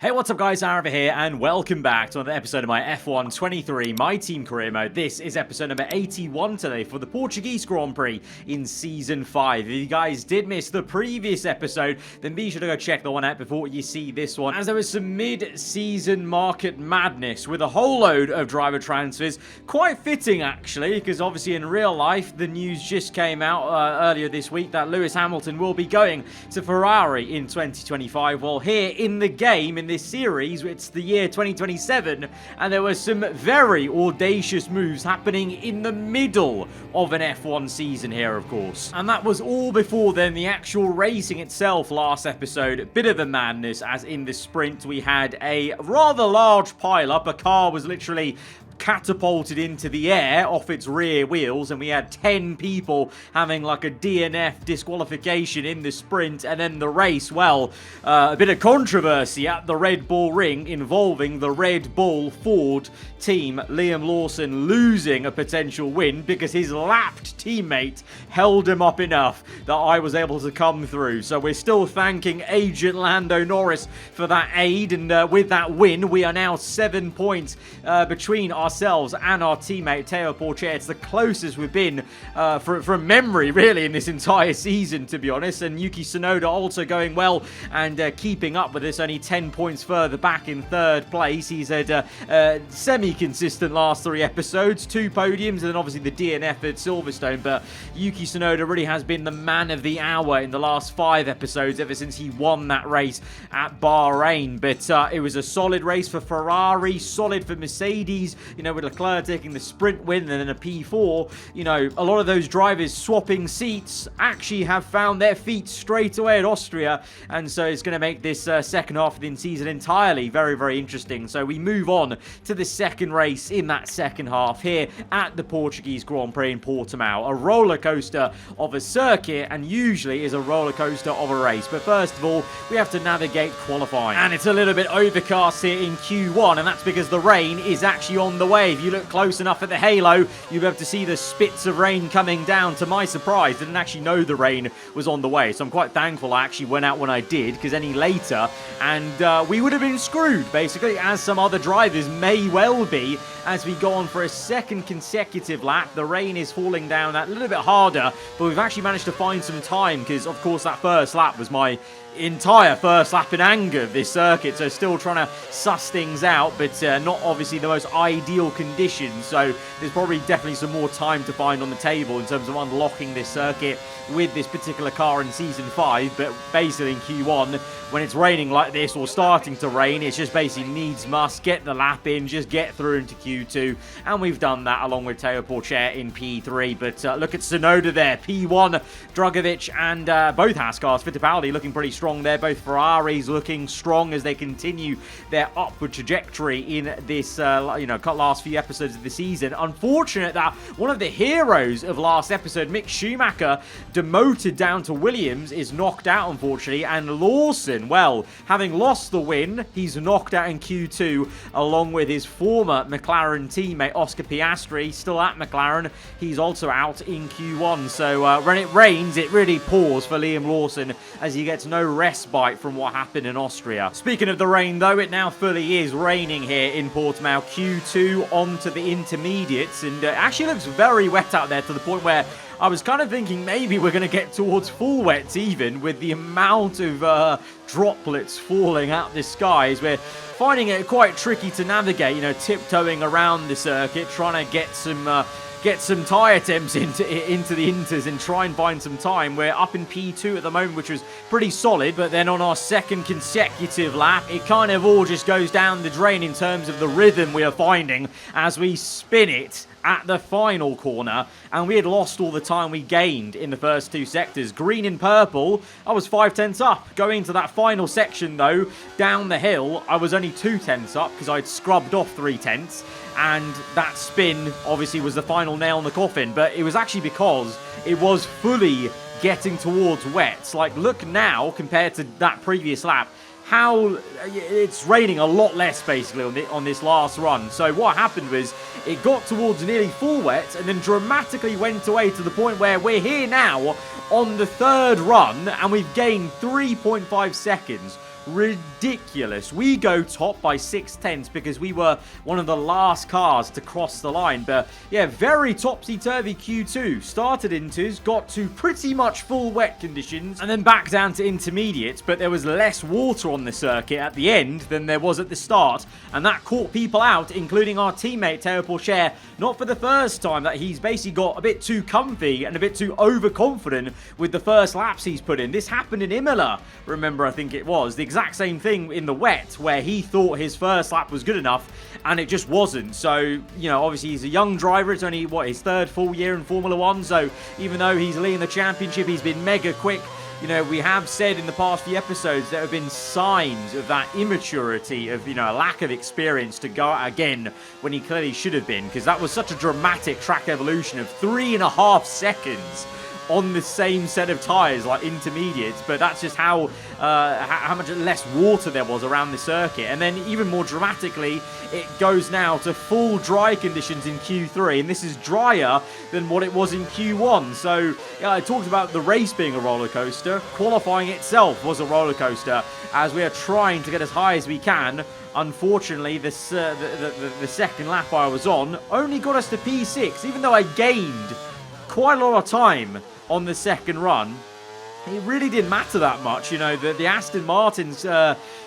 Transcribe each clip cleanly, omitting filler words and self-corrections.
Hey, what's up guys, aarava here, and welcome back to another episode of my F1 23 My Team Career Mode. This is episode number 81 today for the Portuguese Grand Prix in Season 5. If you guys did miss the previous episode, then be sure to go check the one out before you see this one, as there was some mid-season market madness with a whole load of driver transfers. Quite fitting, actually, because obviously in real life, the news just came out earlier this week that Lewis Hamilton will be going to Ferrari in 2025. Well, here in the game, in this series, it's the year 2027, and there were some very audacious moves happening in the middle of an F1 season here, of course. And that was all before then the actual racing itself last episode. A bit of a madness, as in the sprint we had a rather large pile-up. A car was literally catapulted into the air off its rear wheels, and we had 10 people having like a DNF disqualification in the sprint. And then the race, well, a bit of controversy at the Red Bull Ring involving the Red Bull Ford team, Liam Lawson losing a potential win because his lapped teammate held him up enough that I was able to come through. So we're still thanking Agent Lando Norris for that aid, and with that win we are now 7 points between ourselves and our teammate Teo Porcher. It's the closest we've been from memory, really, in this entire season, to be honest. And Yuki Tsunoda also going well and keeping up with us, only 10 points further back in third place. He's had semi-consistent last 3 episodes, 2 podiums, and then obviously the DNF at Silverstone. But Yuki Tsunoda really has been the man of the hour in the last 5 episodes ever since he won that race at Bahrain. But it was a solid race for Ferrari, solid for Mercedes, you know, with Leclerc taking the sprint win and then a P4. You know, a lot of those drivers swapping seats actually have found their feet straight away at Austria, and so it's going to make this second half of the season entirely very, very interesting. So we move on to the second race in that second half here at the Portuguese Grand Prix in Portimao. A roller coaster of a circuit, and usually is a roller coaster of a race. But first of all, we have to navigate qualifying, and it's a little bit overcast here in Q1, and that's because the rain is actually on the way. If you look close enough at the halo, you'll be able to see the spits of rain coming down. To my surprise, didn't actually know the rain was on the way, so I'm quite thankful I actually went out when I did, because any later and we would have been screwed, basically, as some other drivers may well be, as we go on for a second consecutive lap. The rain is falling down a little bit harder, but we've actually managed to find some time, because of course that first lap was my entire first lap in anger of this circuit, so still trying to suss things out, but not obviously the most ideal conditions. So there's probably definitely some more time to find on the table in terms of unlocking this circuit with this particular car in Season 5. But basically in Q1, when it's raining like this or starting to rain, it's just basically needs must get the lap in, just get through into Q2, and we've done that along with Teo Porcher in P3. But look at Tsunoda there, P1, Drugovic, and both Haas cars, Fittipaldi looking pretty strong there. Both Ferraris looking strong as they continue their upward trajectory in this last few episodes of the season. Unfortunate that one of the heroes of last episode, Mick Schumacher, demoted down to Williams, is knocked out, unfortunately. And Lawson, well, having lost the win, he's knocked out in Q2 along with his former McLaren teammate Oscar Piastri, still at McLaren. He's also out in Q1. So when it rains, it really pours for Liam Lawson, as he gets no respite from what happened in Austria. Speaking of the rain, though, it now fully is raining here in Portimao. Q2 onto the intermediates, and it actually looks very wet out there, to the point where I was kind of thinking maybe we're going to get towards full wets, even with the amount of droplets falling out the skies. We're finding it quite tricky to navigate, you know, tiptoeing around the circuit, trying to get some tyre temps into the inters and try and find some time. We're up in P2 at the moment, which was pretty solid, but then on our second consecutive lap, it kind of all just goes down the drain in terms of the rhythm we are finding as we spin it at the final corner, and we had lost all the time we gained in the first 2 sectors. Green and purple, I was 5 tenths up. Going to that final section, though, down the hill, I was only 2 tenths up because I'd scrubbed off 3 tenths, and that spin obviously was the final nail in the coffin. But it was actually because it was fully getting towards wets. Like, look now compared to that previous lap, how it's raining a lot less basically on this last run. So what happened was it got towards nearly full wet and then dramatically went away to the point where we're here now on the 3rd run and we've gained 3.5 seconds ridiculous. We go top by 6/10 because we were one of the last cars to cross the line. But yeah, very topsy-turvy Q2. Started inters, got to pretty much full wet conditions, and then back down to intermediates. But there was less water on the circuit at the end than there was at the start, and that caught people out, including our teammate Teo Porcher. Not for the first time that he's basically got a bit too comfy and a bit too overconfident with the first laps he's put in. This happened in Imola, remember, I think it was. The exact same thing in the wet, where he thought his first lap was good enough, and it just wasn't. So, you know, obviously he's a young driver. It's only, his third full year in Formula 1. So even though he's leading the championship, he's been mega quick. You know, we have said in the past few episodes there have been signs of that immaturity, of, you know, a lack of experience to go out again when he clearly should have been, because that was such a dramatic track evolution of 3.5 seconds on the same set of tyres, like intermediates. But that's just how much less water there was around the circuit. And then even more dramatically, it goes now to full dry conditions in Q3, and this is drier than what it was in Q1. So yeah, I talked about the race being a roller coaster. Qualifying itself was a roller coaster, as we are trying to get as high as we can. Unfortunately, the second lap I was on only got us to P6, even though I gained quite a lot of time on the second run. It really didn't matter that much. You know, the Aston Martins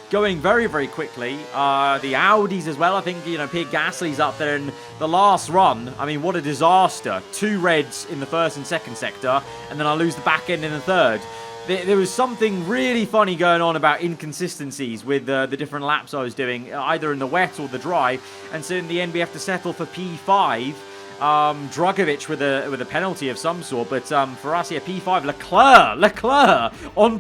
going very, very quickly. The Audis as well. I think, you know, Pierre Gasly's up there in the last run. I mean, what a disaster. 2 reds in the first and second sector, and then I lose the back end in the third. There was something really funny going on about inconsistencies with the different laps I was doing, either in the wet or the dry. And so in the end, we have to settle for P5. Drugovic with a penalty of some sort, but for us here, P5, Leclerc on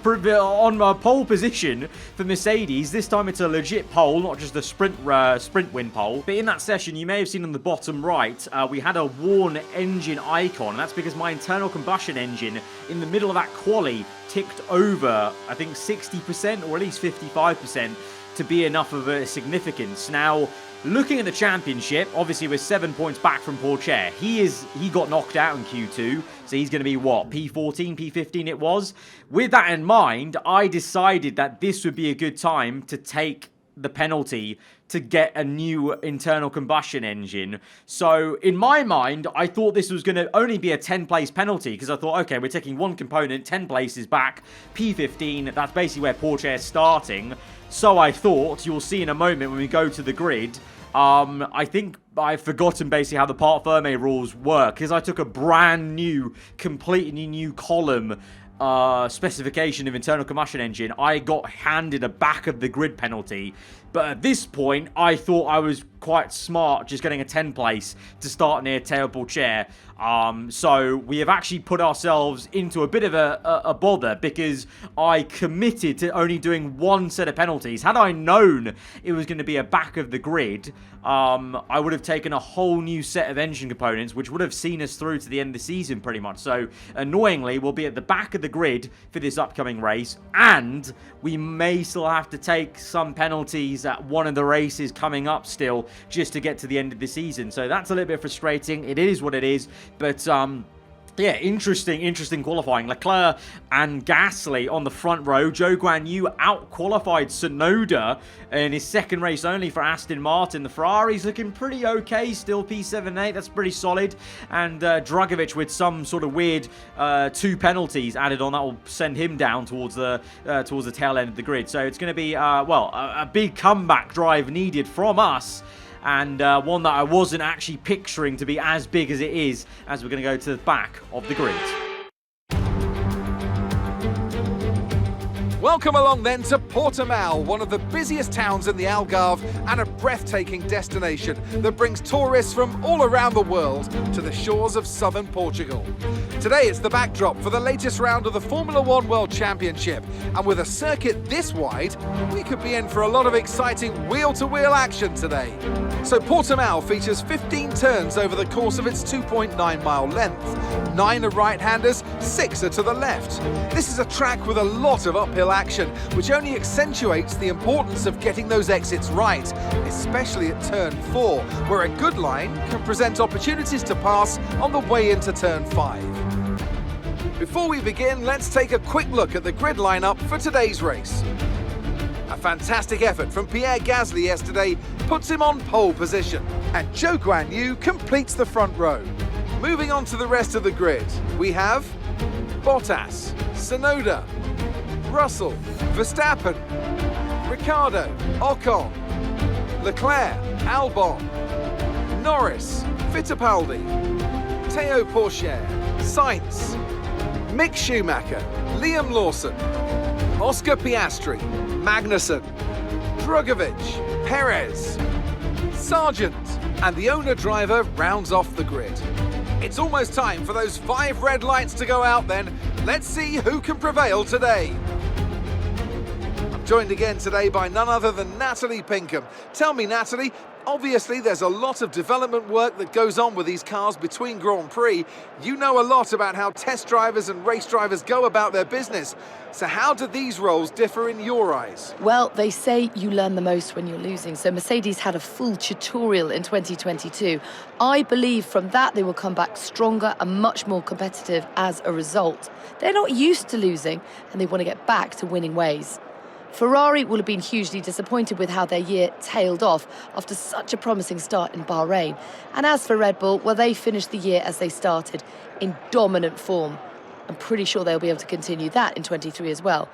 pole position for Mercedes. This time it's a legit pole, not just a sprint win pole. But in that session, you may have seen on the bottom right, we had a worn engine icon, and that's because my internal combustion engine in the middle of that quali ticked over, I think 60% or at least 55% to be enough of a significance. Now, looking at the championship, obviously we're 7 points back from Porcher. He got knocked out in Q2, so he's going to be, what, P14, P15 it was? With that in mind, I decided that this would be a good time to take the penalty to get a new internal combustion engine. So in my mind, I thought this was going to only be a 10-place penalty, because I thought, okay, we're taking one component, 10 places back, P15, that's basically where Porcher's starting. So I thought, you'll see in a moment when we go to the grid, I think I've forgotten basically how the part ferme rules work, because I took a brand new, completely new column specification of internal combustion engine. I got handed a back of the grid penalty, but at this point I thought I was quite smart just getting a 10 place to start near Teo Porcher. So we have actually put ourselves into a bit of a bother, because I committed to only doing one set of penalties. Had I known it was going to be a back of the grid, I would have taken a whole new set of engine components, which would have seen us through to the end of the season pretty much. So annoyingly, we'll be at the back of the grid for this upcoming race, and we may still have to take some penalties at one of the races coming up still, just to get to the end of the season. So that's a little bit frustrating. It is what it is. But yeah, interesting qualifying. Leclerc and Gasly on the front row. Zhou Guanyu out-qualified Tsunoda in his second race only for Aston Martin. The Ferrari's looking pretty okay, still P7-8, that's pretty solid. And Drugovic with some sort of weird 2 penalties added on. That will send him down towards the tail end of the grid. So it's going to be, a big comeback drive needed from us. And one that I wasn't actually picturing to be as big as it is, as we're going to go to the back of the grid. Welcome along then to Portimao, one of the busiest towns in the Algarve and a breathtaking destination that brings tourists from all around the world to the shores of southern Portugal. Today it's the backdrop for the latest round of the Formula 1 World Championship, and with a circuit this wide, we could be in for a lot of exciting wheel-to-wheel action today. So Portimao features 15 turns over the course of its 2.9-mile length. 9 are right-handers, 6 are to the left. This is a track with a lot of uphill action, which only accentuates the importance of getting those exits right, especially at turn 4, where a good line can present opportunities to pass on the way into turn 5. Before we begin, let's take a quick look at the grid lineup for today's race. A A fantastic effort from Pierre Gasly yesterday puts him on pole position, and Zhou Guanyu completes the front row. Moving on to the rest of the grid, we have Bottas, Tsunoda, Russell, Verstappen, Ricciardo, Ocon, Leclerc, Albon, Norris, Fittipaldi, Théo Pourchaire, Sainz, Mick Schumacher, Liam Lawson, Oscar Piastri, Magnussen, Drugovich, Perez, Sargent, and the owner-driver rounds off the grid. It's almost time for those 5 red lights to go out then. Let's see who can prevail today. I'm joined again today by none other than Natalie Pinkham. Tell me, Natalie, obviously there's a lot of development work that goes on with these cars between Grand Prix. You know a lot about how test drivers and race drivers go about their business. So how do these roles differ in your eyes? Well, they say you learn the most when you're losing. So Mercedes had a full tutorial in 2022. I believe from that they will come back stronger and much more competitive as a result. They're not used to losing and they want to get back to winning ways. Ferrari will have been hugely disappointed with how their year tailed off after such a promising start in Bahrain. And as for Red Bull, well, they finished the year as they started, in dominant form. I'm pretty sure they'll be able to continue that in 23 as well.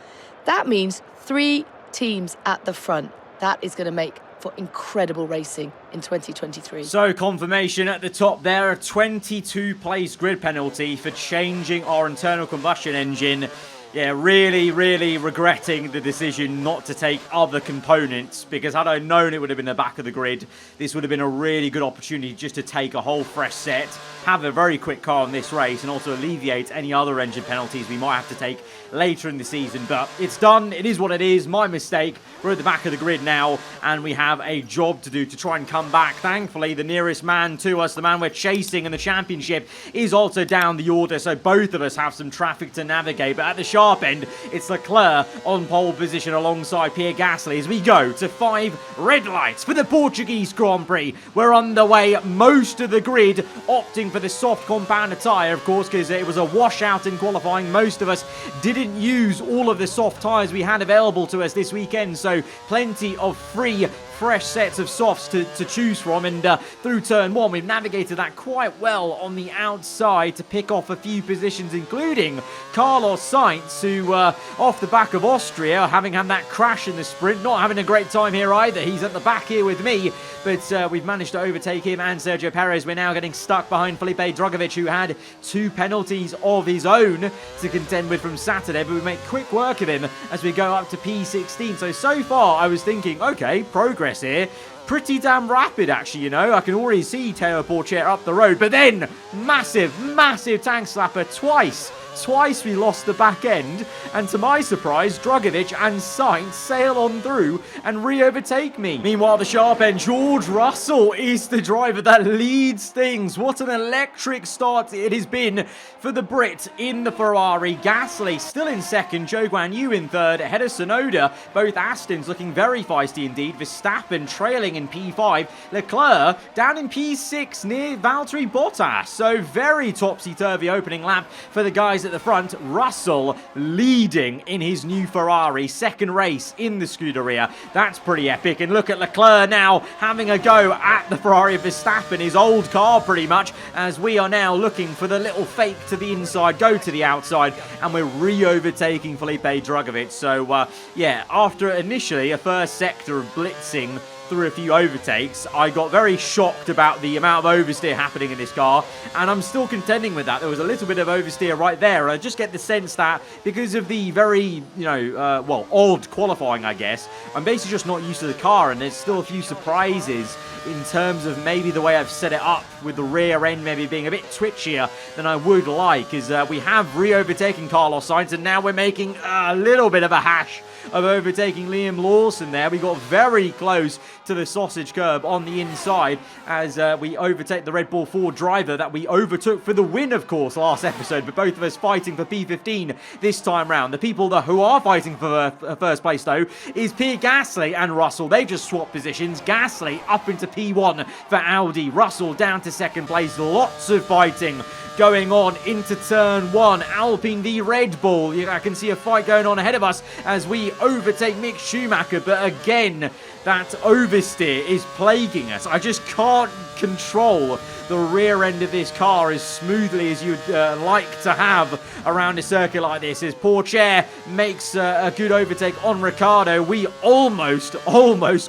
That means 3 teams at the front. That is going to make for incredible racing in 2023. So confirmation at the top there, a 22-place grid penalty for changing our internal combustion engine. Yeah, really regretting the decision not to take other components, because had I known it would have been the back of the grid, this would have been a really good opportunity just to take a whole fresh set, have a very quick car in this race, and also alleviate any other engine penalties we might have to take later in the season. But it's done, it is what it is, my mistake. We're at the back of the grid now, and we have a job to do to try and come back. Thankfully, the nearest man to us, the man we're chasing in the championship, is also down the order, so both of us have some traffic to navigate. But at the sharp end, it's Leclerc on pole position alongside Pierre Gasly as we go to 5 red lights for the Portuguese Grand Prix. We're underway, most of the grid opting for the soft compounder tyre, of course, because it was a washout in qualifying. Most of us didn't use all of the soft tyres we had available to us this weekend, so plenty of free fresh sets of softs to choose from. And through turn 1, we've navigated that quite well on the outside to pick off a few positions, including Carlos Sainz, who off the back of Austria, having had that crash in the sprint, not having a great time here either. He's at the back here with me, but we've managed to overtake him and Sergio Perez. We're now getting stuck behind Felipe Drugovich, who had 2 penalties of his own to contend with from Saturday, but we make quick work of him as we go up to P16. So far I was thinking, okay, progress here. Pretty damn rapid, actually, you know. I can already see Théo Pourchaire up the road, but then massive tank slapper twice. Twice we lost the back end, and to my surprise, Drugovich and Sainz sail on through and re-overtake me. Meanwhile, the sharp end, George Russell is the driver that leads things. What an electric start it has been for the Brit in the Ferrari. Gasly still in second, Zhou Guanyu in third, ahead of Tsunoda. Both Astons looking very feisty indeed. Verstappen trailing in P5. Leclerc down in P6 near Valtteri Bottas. So very topsy-turvy opening lap for the guys at the front. Russell leading in his new Ferrari, second race in the Scuderia. That's pretty epic. And look at Leclerc now having a go at the Ferrari of Verstappen, his old car pretty much, as we are now looking for the little fake to the inside, go to the outside, and we're re-overtaking Felipe Drugovich. So yeah, after initially a first sector of blitzing through a few overtakes, I got very shocked about the amount of oversteer happening in this car, and I'm still contending with that. There was a little bit of oversteer right there. I just get the sense that because of the very, well, odd qualifying, I guess, I'm basically just not used to the car, and there's still a few surprises in terms of maybe the way I've set it up with the rear end maybe being a bit twitchier than I would like, is we have re-overtaken Carlos Sainz, and now we're making a little bit of a hash of overtaking Liam Lawson there. We got very close to the sausage curb on the inside as we overtake the Red Bull 4 driver that we overtook for the win, of course, last episode, but both of us fighting for P15 this time round. The people who are fighting for first place, though, is Pierre Gasly and Russell. They just swapped positions. Gasly up into P1 for Audi. Russell down to second place. Lots of fighting going on into turn 1. Alpine v Red Bull. I can see a fight going on ahead of us as we overtake Mick Schumacher, but again, that oversteer is plaguing us. I just can't control the rear end of this car as smoothly as you'd like to have around a circuit like this. As Portier makes a good overtake on Ricciardo, we almost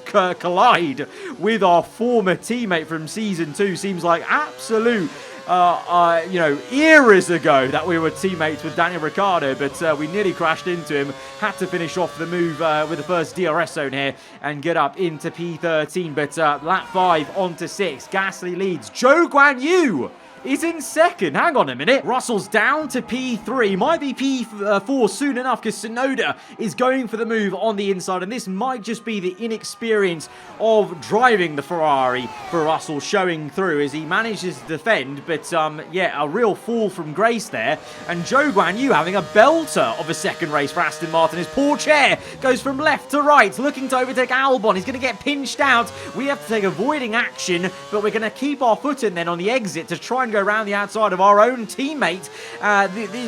collide with our former teammate from Season 2. Seems like absolute eras ago that we were teammates with Daniel Ricciardo, but we nearly crashed into him. Had to finish off the move with the first DRS zone here and get up into P13, but lap 5 onto 6. Gasly leads. Zhou Guanyu is in second. Hang on a minute. Russell's down to P3. Might be P4 soon enough because Tsunoda is going for the move on the inside. And this might just be the inexperience of driving the Ferrari for Russell showing through as he manages to defend. But yeah, a real fall from grace there. And Zhou Guanyu having a belter of a second race for Aston Martin as Portier goes from left to right looking to overtake Albon. He's going to get pinched out. We have to take avoiding action, but we're going to keep our foot in then on the exit to try and go around the outside of our own teammate.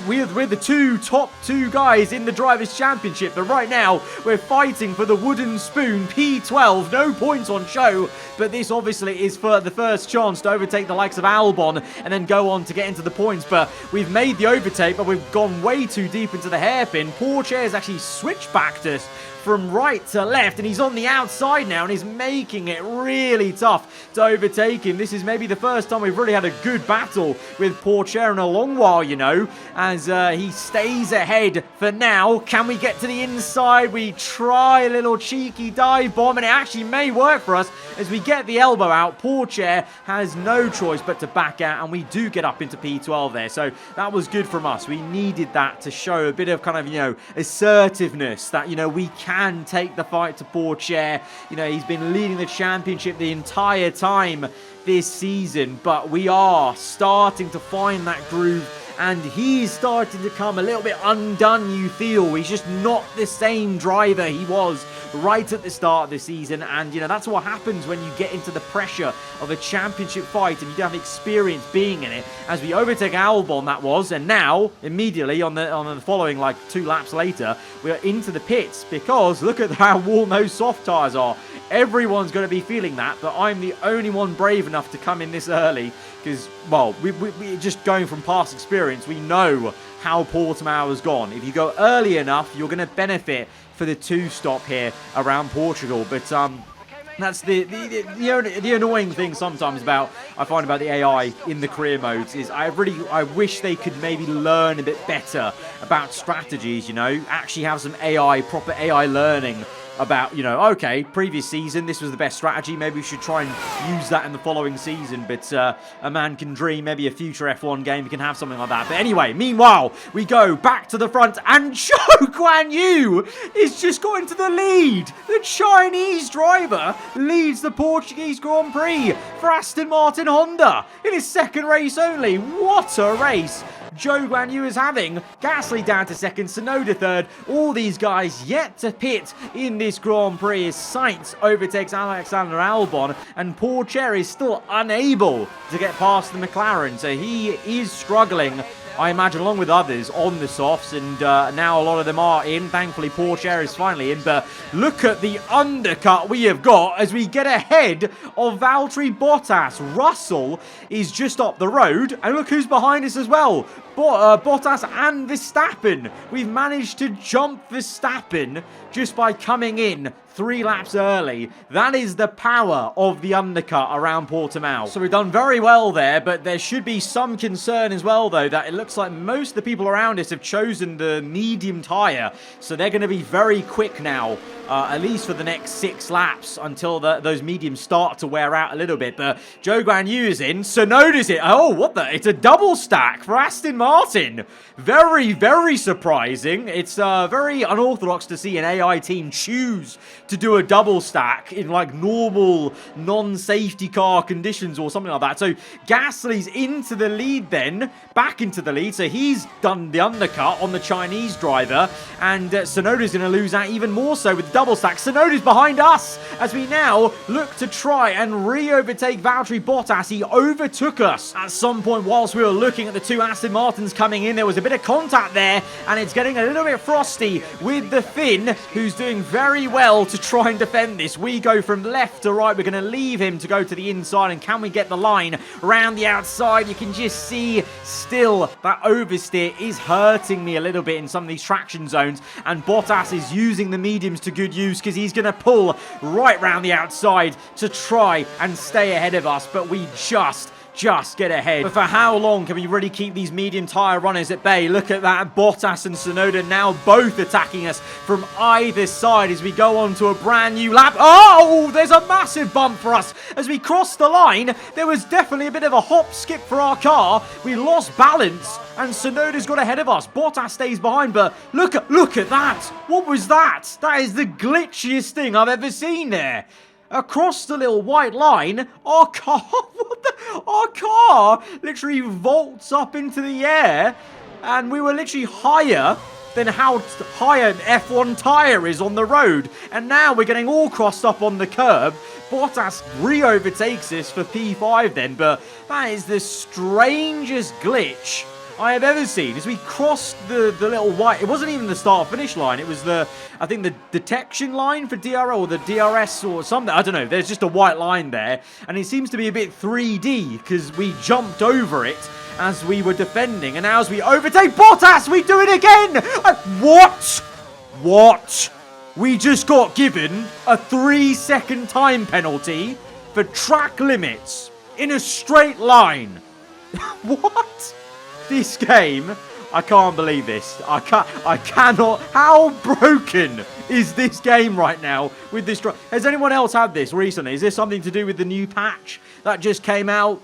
We're the top two guys in the Drivers' Championship, but right now we're fighting for the wooden spoon, P12. No points on show, but this obviously is for the first chance to overtake the likes of Albon and then go on to get into the points. But we've made the overtake, but we've gone way too deep into the hairpin. Portier has actually switched back to us from right to left, and he's on the outside now, and he's making it really tough to overtake him. This is maybe the first time we've really had a good battle with Portier in a long while, you know, as he stays ahead for now. Can we get to the inside? We try a little cheeky dive bomb, and it actually may work for us as we get the elbow out. Portier has no choice but to back out, and we do get up into P12 there, so that was good from us. We needed that to show a bit of kind of, you know, assertiveness that, you know, we can take the fight to Portier. You know, he's been leading the championship the entire time this season, but we are starting to find that groove, and he's starting to come a little bit undone, you feel. He's just not the same driver he was right at the start of the season, and you know, that's what happens when you get into the pressure of a championship fight and you don't have experience being in it. As we overtake Albon, that was, and now immediately on the following like 2 laps later, we're into the pits because look at how warm those soft tires are. Everyone's going to be feeling that, but I'm the only one brave enough to come in this early because, well, we just going from past experience, we know how Portimao has gone. If you go early enough, you're going to benefit for the 2-stop here around Portugal. But that's the annoying thing sometimes I find about the AI in the career modes is I wish they could maybe learn a bit better about strategies, you know, actually have some proper AI learning about, you know, okay, previous season, this was the best strategy. Maybe we should try and use that in the following season. But a man can dream. Maybe a future F1 game, we can have something like that. But anyway, meanwhile, we go back to the front, and Zhou Guanyu is just going to the lead. The Chinese driver leads the Portuguese Grand Prix for Aston Martin Honda in his second race only. What a race Zhou Guanyu is having. Gasly down to second, Tsunoda third. All these guys yet to pit in this Grand Prix as Sainz overtakes Alexander Albon, and Portier is still unable to get past the McLaren, so he is struggling, I imagine, along with others on the softs, and now a lot of them are in. Thankfully, Portier is finally in, but look at the undercut we have got as we get ahead of Valtteri Bottas. Russell is just up the road, and look who's behind us as well. Bottas and Verstappen. We've managed to jump Verstappen just by coming in 3 laps early. That is the power of the undercut around Portimao. So we've done very well there, but there should be some concern as well, though, that it looks like most of the people around us have chosen the medium tyre. So they're going to be very quick now, at least for the next 6 laps until those mediums start to wear out a little bit. But Zhou Guanyu is in. Tsunoda's it. Oh, what the? It's a double stack for Aston Martin. Very, very surprising. It's very unorthodox to see an AI team choose to do a double stack in like normal non-safety car conditions or something like that. So Gasly's into the lead then, back into the lead. So he's done the undercut on the Chinese driver, and Tsunoda's going to lose out even more so with double stack. Tsunoda's behind us as we now look to try and re-overtake Valtteri Bottas. He overtook us at some point whilst we were looking at the two Aston Martins coming in. There was a bit of contact there, and it's getting a little bit frosty with the Finn, who's doing very well to try and defend this. We go from left to right. We're going to leave him to go to the inside, and can we get the line around the outside? You can just see still that oversteer is hurting me a little bit in some of these traction zones, and Bottas is using the mediums to good use because he's going to pull right round the outside to try and stay ahead of us, but we just get ahead. But for how long can we really keep these medium tyre runners at bay? Look at that. Bottas and Tsunoda now both attacking us from either side as we go on to a brand new lap. Oh, there's a massive bump for us. As we crossed the line, there was definitely a bit of a hop skip for our car. We lost balance and Tsunoda's got ahead of us. Bottas stays behind, but look at that. What was that? That is the glitchiest thing I've ever seen there. Across the little white line, our car literally vaults up into the air, and we were literally higher than how high an F1 tyre is on the road. And now we're getting all crossed up on the curb. Bottas re-overtakes us for P5 then, but that is the strangest glitch I have ever seen. As we crossed the little white, it wasn't even the start-finish line, it was I think the detection line for DRL or the DRS or something, I don't know, there's just a white line there, and it seems to be a bit 3D because we jumped over it as we were defending, and now as we overtake Bottas, we do it again! What? We just got given a 3-second time penalty for track limits in a straight line. What? This game, I can't believe this. I cannot. How broken is this game right now with this? Has anyone else had this recently? Is this something to do with the new patch that just came out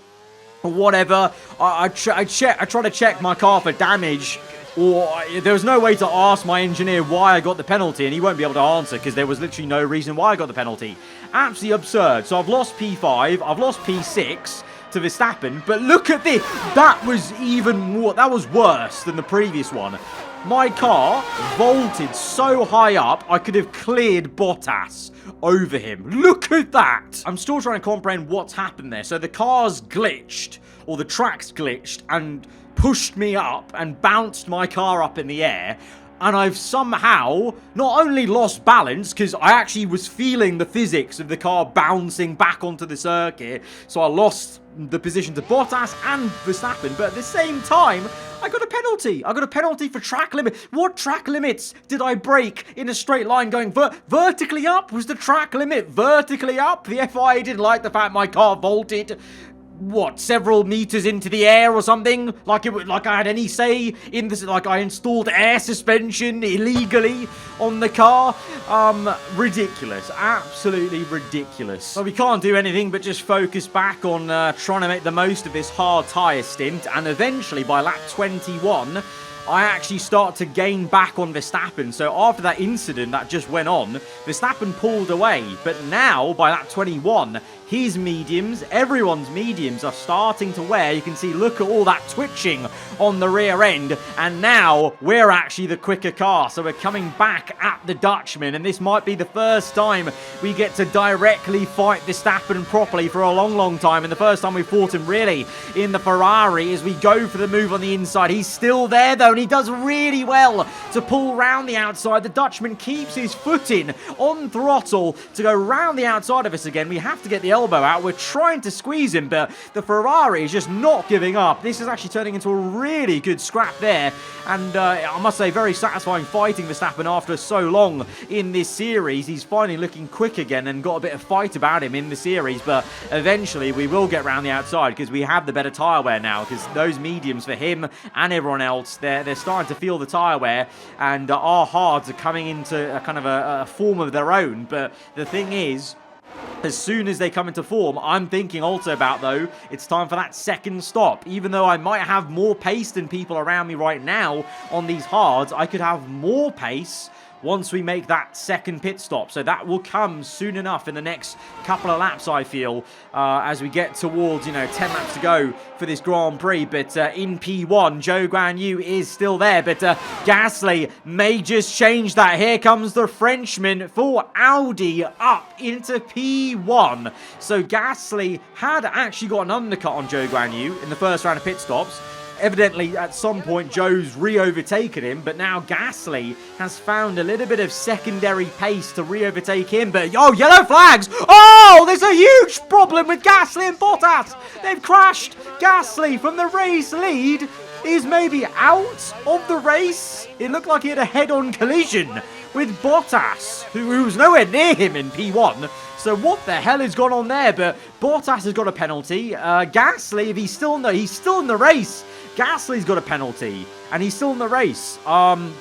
or whatever? I try to check my car for damage, or there was no way to ask my engineer why I got the penalty, and he won't be able to answer because there was literally no reason why I got the penalty. Absolutely absurd. So I've lost P5, I've lost P6 to Verstappen, but look at this. That was even more, that was worse than the previous one. My car vaulted so high up, I could have cleared Bottas over him. Look at that. I'm still trying to comprehend what's happened there. So the car's glitched, or the track's glitched, and pushed me up and bounced my car up in the air. And I've somehow not only lost balance, because I actually was feeling the physics of the car bouncing back onto the circuit, so I lost the position to Bottas and Verstappen, but at the same time, I got a penalty. I got a penalty for track limit. What track limits did I break in a straight line going vertically up? Was the track limit vertically up? The FIA didn't like the fact my car vaulted several meters into the air or something, like I had any say in this, like I installed air suspension illegally on the car. Ridiculous, absolutely ridiculous. So we can't do anything but just focus back on trying to make the most of this hard tyre stint, and eventually by lap 21 I actually start to gain back on Verstappen. So after that incident that just went on, Verstappen pulled away, but now by lap 21 his mediums, everyone's mediums are starting to wear. You can see, look at all that twitching on the rear end, and now we're actually the quicker car, so we're coming back at the Dutchman, and this might be the first time we get to directly fight Verstappen properly for a long time, and the first time we fought him really in the Ferrari. As we go for the move on the inside, he's still there though, and he does really well to pull round the outside. The Dutchman keeps his foot in on throttle to go round the outside of us again. We have to get the elbow out. We're trying to squeeze him, but the Ferrari is just not giving up. This is actually turning into a really good scrap there, and I must say, very satisfying fighting Verstappen after so long in this series. He's finally looking quick again and got a bit of fight about him in the series, but eventually we will get round the outside because we have the better tyre wear now, because those mediums for him and everyone else, they're starting to feel the tyre wear, and our hards are coming into a kind of a form of their own. But the thing is, as soon as they come into form, I'm thinking also about, though, it's time for that second stop. Even though I might have more pace than people around me right now on these hards, I could have more pace once we make that second pit stop. So that will come soon enough in the next couple of laps, I feel, as we get towards, 10 laps to go for this Grand Prix. But in P1, Zhou Guanyu is still there, but Gasly may just change that. Here comes the Frenchman for Audi up into P1. So Gasly had actually got an undercut on Zhou Guanyu in the first round of pit stops. Evidently, at some point, Zhou's re-overtaken him, but now Gasly has found a little bit of secondary pace to re-overtake him. But, yellow flags! Oh, there's a huge problem with Gasly and Bottas! They've crashed! Gasly from the race lead is maybe out of the race. It looked like he had a head-on collision with Bottas, who was nowhere near him in P1. So what the hell has gone on there? But Bottas has got a penalty. Gasly, if he's still in the race. Gasly's got a penalty, and he's still in the race.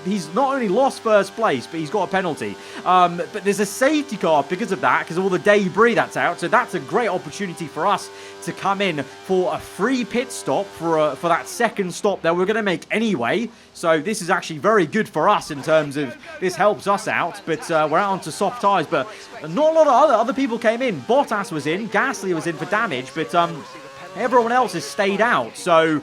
He's not only lost first place, but he's got a penalty. But there's a safety car because of that, because of all the debris that's out. So that's a great opportunity for us to come in for a free pit stop for that second stop that we're going to make anyway. So this is actually very good for us in terms of this helps us out. But we're out onto soft tyres. But not a lot of other people came in. Bottas was in, Gasly was in for damage, but everyone else has stayed out. So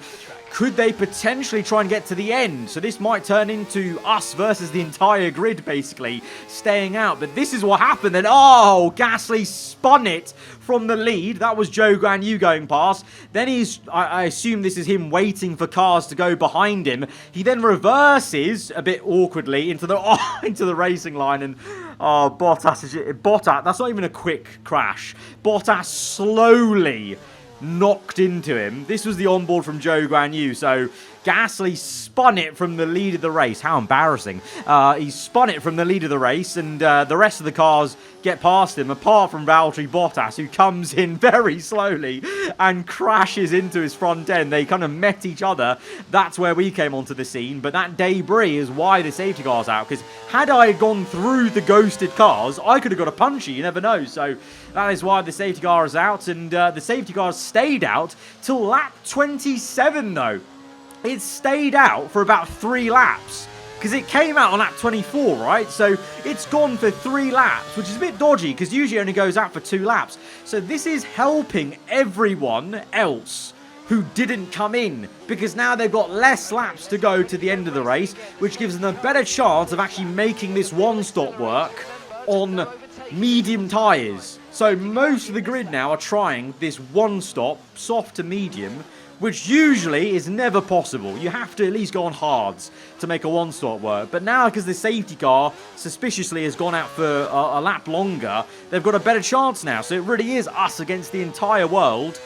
could they potentially try and get to the end? So this might turn into us versus the entire grid, basically, staying out. But this is what happened then. Oh, Gasly spun it from the lead. That was Zhou Guanyu going past. Then I assume this is him waiting for cars to go behind him. He then reverses a bit awkwardly into the racing line. And Bottas, that's not even a quick crash. Bottas slowly knocked into him. This was the onboard from Zhou Guanyu. So Gasly spun it from the lead of the race. How embarrassing. He spun it from the lead of the race, and the rest of the cars get past him, apart from Valtteri Bottas, who comes in very slowly and crashes into his front end. They kind of met each other. That's where we came onto the scene. But that debris is why the safety car's out, because had I gone through the ghosted cars, I could have got a punchy. You never know. So that is why the safety car is out, and the safety car stayed out till lap 27, though. It stayed out for about 3 laps, because it came out on lap 24, right? So it's gone for 3 laps, which is a bit dodgy, because usually it only goes out for 2 laps. So this is helping everyone else who didn't come in, because now they've got less laps to go to the end of the race, which gives them a better chance of actually making this one-stop work on medium tyres. So most of the grid now are trying this one-stop, soft to medium, which usually is never possible. You have to at least go on hards to make a one-stop work. But now, because the safety car suspiciously has gone out for a lap longer, they've got a better chance now. So it really is us against the entire world.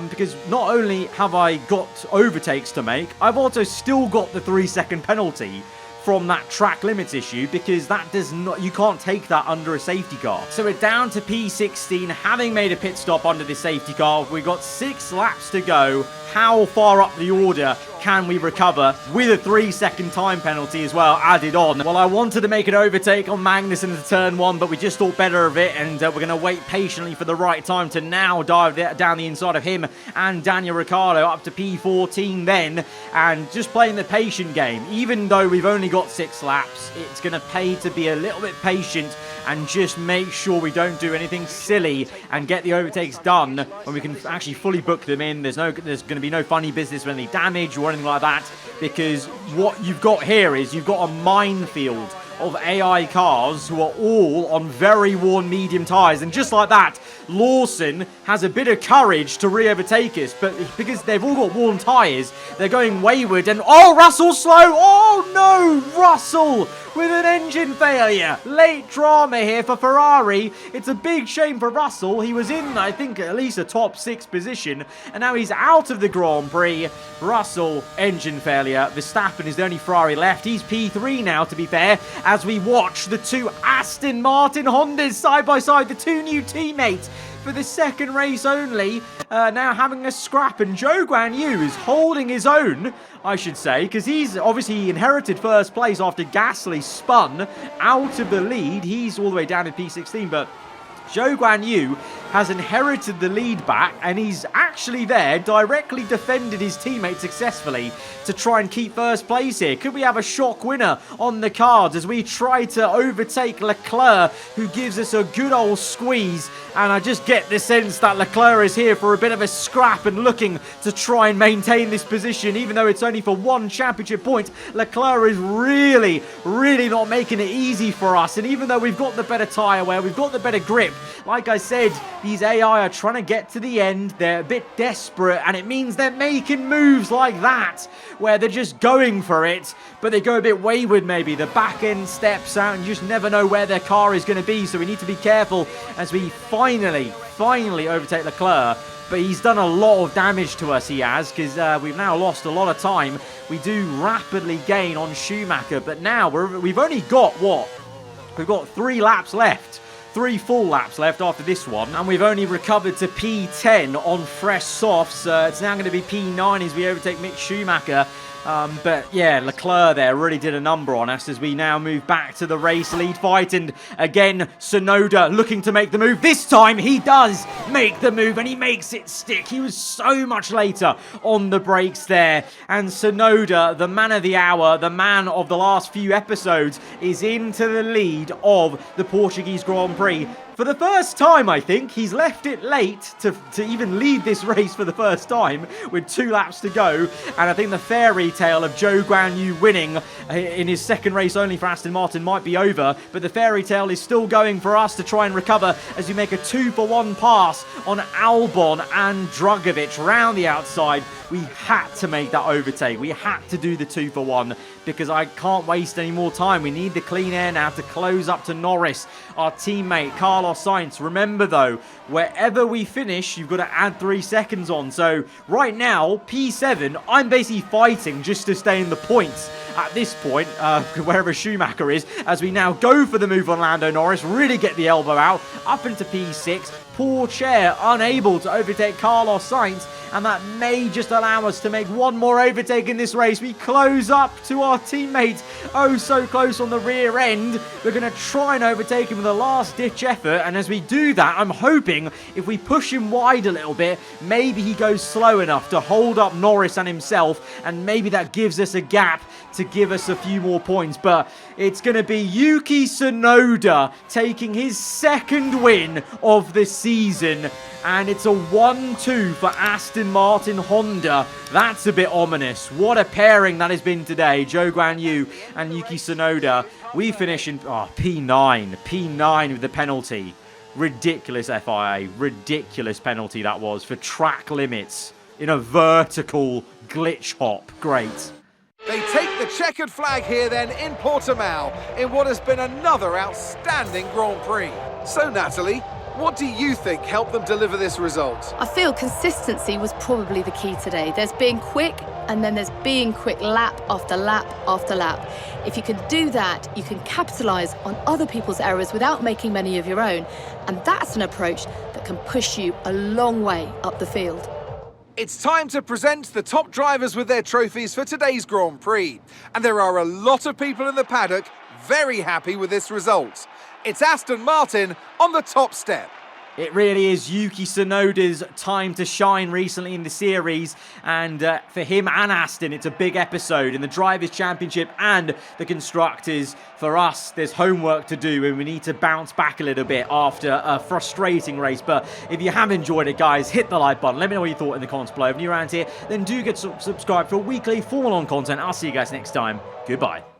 Because not only have I got overtakes to make, I've also still got the 3-second penalty from that track limits issue, because that does not, you can't take that under a safety car. So we're down to P16, having made a pit stop under the safety car. We've got 6 laps to go. How far up the order can we recover with a 3-second time penalty as well added on? Well, I wanted to make an overtake on Magnussen into turn 1, but we just thought better of it, and we're going to wait patiently for the right time to now dive down the inside of him and Daniel Ricciardo up to P14 then, and just playing the patient game. Even though we've only got 6 laps, it's going to pay to be a little bit patient and just make sure we don't do anything silly and get the overtakes done when we can actually fully book them in. There's going to be no funny business with any damage or anything like that, because what you've got here is you've got a minefield of AI cars who are all on very worn medium tyres, and just like that, Lawson has a bit of courage to re-overtake us, but because they've all got worn tyres, they're going wayward, and Russell's slow. Oh no, Russell with an engine failure. Late drama here for Ferrari. It's a big shame for Russell. He was in, I think, at least a top 6 position, and now he's out of the Grand Prix. Russell, engine failure. Verstappen is the only Ferrari left. He's P3 now, to be fair, as we watch the 2 Aston Martin Hondas side by side, the 2 new teammates for the second race only, now having a scrap, and Zhou Guanyu is holding his own, I should say, because he's obviously inherited first place after Gasly spun out of the lead. He's all the way down in P16, but Zhou Guanyu has inherited the lead back, and he's actually there, directly defended his teammate successfully to try and keep first place here. Could we have a shock winner on the cards as we try to overtake Leclerc, who gives us a good old squeeze? And I just get the sense that Leclerc is here for a bit of a scrap and looking to try and maintain this position, even though it's only for one championship point. Leclerc is really not making it easy for us, and even though we've got the better tyre wear, we've got the better grip, like I said, these AI are trying to get to the end. They're a bit desperate, and it means they're making moves like that, where they're just going for it, but they go a bit wayward maybe. The back end steps out, and you just never know where their car is going to be, so we need to be careful as we finally overtake Leclerc. But he's done a lot of damage to us, he has, because we've now lost a lot of time. We do rapidly gain on Schumacher, but now we've only got, what? We've got 3 laps left. 3 full laps left after this one, and we've only recovered to P10 on fresh softs. It's now going to be P9 as we overtake Mick Schumacher. But yeah, Leclerc there really did a number on us as we now move back to the race lead fight. And again, Tsunoda looking to make the move. This time he does make the move, and he makes it stick. He was so much later on the brakes there. And Tsunoda, the man of the hour, the man of the last few episodes, is into the lead of the Portuguese Grand Prix. For the first time, I think, he's left it late to even lead this race for the first time with 2 laps to go. And I think the fairy tale of Zhou Guanyu winning in his second race only for Aston Martin might be over. But the fairy tale is still going for us to try and recover as we make a 2-for-1 pass on Albon and Drugovich round the outside. We had to make that overtake. We had to do the 2-for-1 because I can't waste any more time. We need the clean air now to close up to Norris, our teammate, Carlos Sainz. Remember, though, wherever we finish, you've got to add 3 seconds on. So right now, P7, I'm basically fighting just to stay in the points at this point, wherever Schumacher is, as we now go for the move on Lando Norris, really get the elbow out, up into P6. Poor chair, unable to overtake Carlos Sainz, and that may just allow us to make one more overtake in this race. We close up to our teammate, oh so close on the rear end. We're going to try and overtake him with a last-ditch effort, and as we do that, I'm hoping if we push him wide a little bit, maybe he goes slow enough to hold up Norris and himself, and maybe that gives us a gap to give us a few more points. But it's going to be Yuki Tsunoda taking his second win of the season, and it's a 1-2 for Aston Martin Honda. That's a bit ominous. What a pairing that has been today, Zhou Guanyu and Yuki Tsunoda. We finish in P9 with the penalty. Ridiculous FIA, ridiculous penalty that was for track limits in a vertical glitch hop. Great. They take the checkered flag here then in Portimao in what has been another outstanding Grand Prix. So Natalie, what do you think helped them deliver this result? I feel consistency was probably the key today. There's being quick, and then there's being quick lap after lap after lap. If you can do that, you can capitalise on other people's errors without making many of your own. And that's an approach that can push you a long way up the field. It's time to present the top drivers with their trophies for today's Grand Prix. And there are a lot of people in the paddock very happy with this result. It's Aston Martin on the top step. It really is Yuki Tsunoda's time to shine recently in the series, and for him and Aston, it's a big episode in the Drivers' Championship and the Constructors. For us, there's homework to do, and we need to bounce back a little bit after a frustrating race. But if you have enjoyed it, guys, hit the like button. Let me know what you thought in the comments below. If you're around here, then do get subscribed for weekly Formula 1 content. I'll see you guys next time. Goodbye.